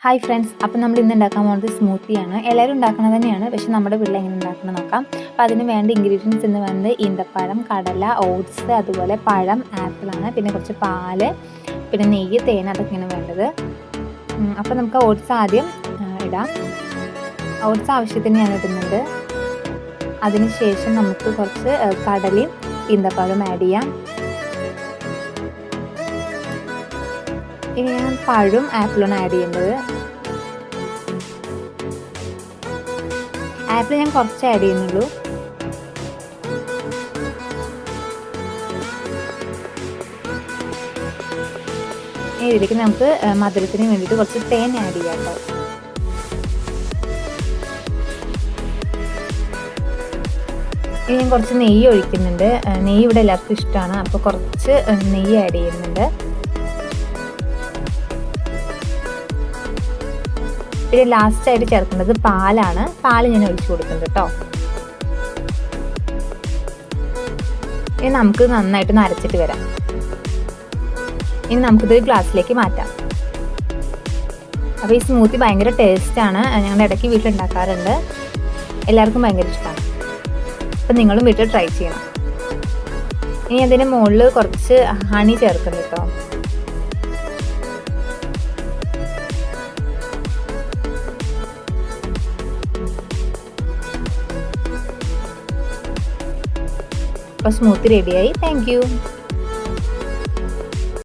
Hi friends, അപ്പോൾ നമ്മൾ ഇന്ന് ഉണ്ടാക്കാൻ പോകുന്നത് സ്മൂത്തിയാണ്. എല്ലാവരും ഉണ്ടാക്കുന്നത് തന്നെയാണ്, പക്ഷേ നമ്മുടെ വീട്ടിൽ എങ്ങനെ ഉണ്ടാക്കണം നോക്കാം. അപ്പോൾ അതിന് വേണ്ട ഇൻഗ്രീഡിയൻസ് എന്ന് പറയുന്നത് ഈന്തപ്പഴം, കടല, ഓട്സ്, അതുപോലെ പഴം, ആപ്പിളാണ്. പിന്നെ കുറച്ച് പാല്, പിന്നെ നെയ്യ്, തേൻ, അതൊക്കെയാണ് വേണ്ടത്. അപ്പോൾ നമുക്ക് ഓട്സ് ആദ്യം ഇടാം. ഓട്സ് ആവശ്യത്തിന് ഞാൻ ഇടുന്നുണ്ട്. അതിനുശേഷം നമുക്ക് കുറച്ച് കടലയും ഈന്തപ്പഴം ആഡ് ചെയ്യാം. ഇനി ഞാൻ പഴവും ആപ്പിളും ആഡ് ചെയ്യുന്നത്. ആപ്പിൾ ഞാൻ കുറച്ച് ആഡ് ചെയ്യുന്നുള്ളൂ. ഇതിലേക്ക് നമുക്ക് മധുരത്തിന് വേണ്ടിയിട്ട് കുറച്ച് തേൻ ആഡ് ചെയ്യാം കേട്ടോ. ഇനി ഞാൻ കുറച്ച് നെയ്യ് ഒഴിക്കുന്നുണ്ട്. നെയ്യ് ഇവിടെ എല്ലാവർക്കും ഇഷ്ടമാണ്, അപ്പോൾ കുറച്ച് നെയ്യ് ആഡ് ചെയ്യുന്നുണ്ട്. പിന്നെ ലാസ്റ്റായിട്ട് ചേർക്കുന്നത് പാലാണ്. പാല് ഞാൻ ഒഴിച്ചു കൊടുക്കുന്നുണ്ട് കേട്ടോ. ഇനി നമുക്ക് നന്നായിട്ട് അരച്ചിട്ട് വരാം. ഇനി നമുക്കിത് ഗ്ലാസ്സിലേക്ക് മാറ്റാം. അപ്പോൾ ഈ സ്മൂത്തി ഭയങ്കര ടേസ്റ്റാണ്. ഞങ്ങളുടെ ഇടയ്ക്ക് വീട്ടിലുണ്ടാക്കാറുണ്ട്. എല്ലാവർക്കും ഭയങ്കര ഇഷ്ടമാണ്. അപ്പം നിങ്ങളും വീട്ടിൽ ട്രൈ ചെയ്യണം. ഇനി അതിന് മുകളിൽ കുറച്ച് ഹണി ചേർക്കുന്നു കേട്ടോ. അപ്പോൾ സ്മൂത്തി റെഡിയായി. Thank you.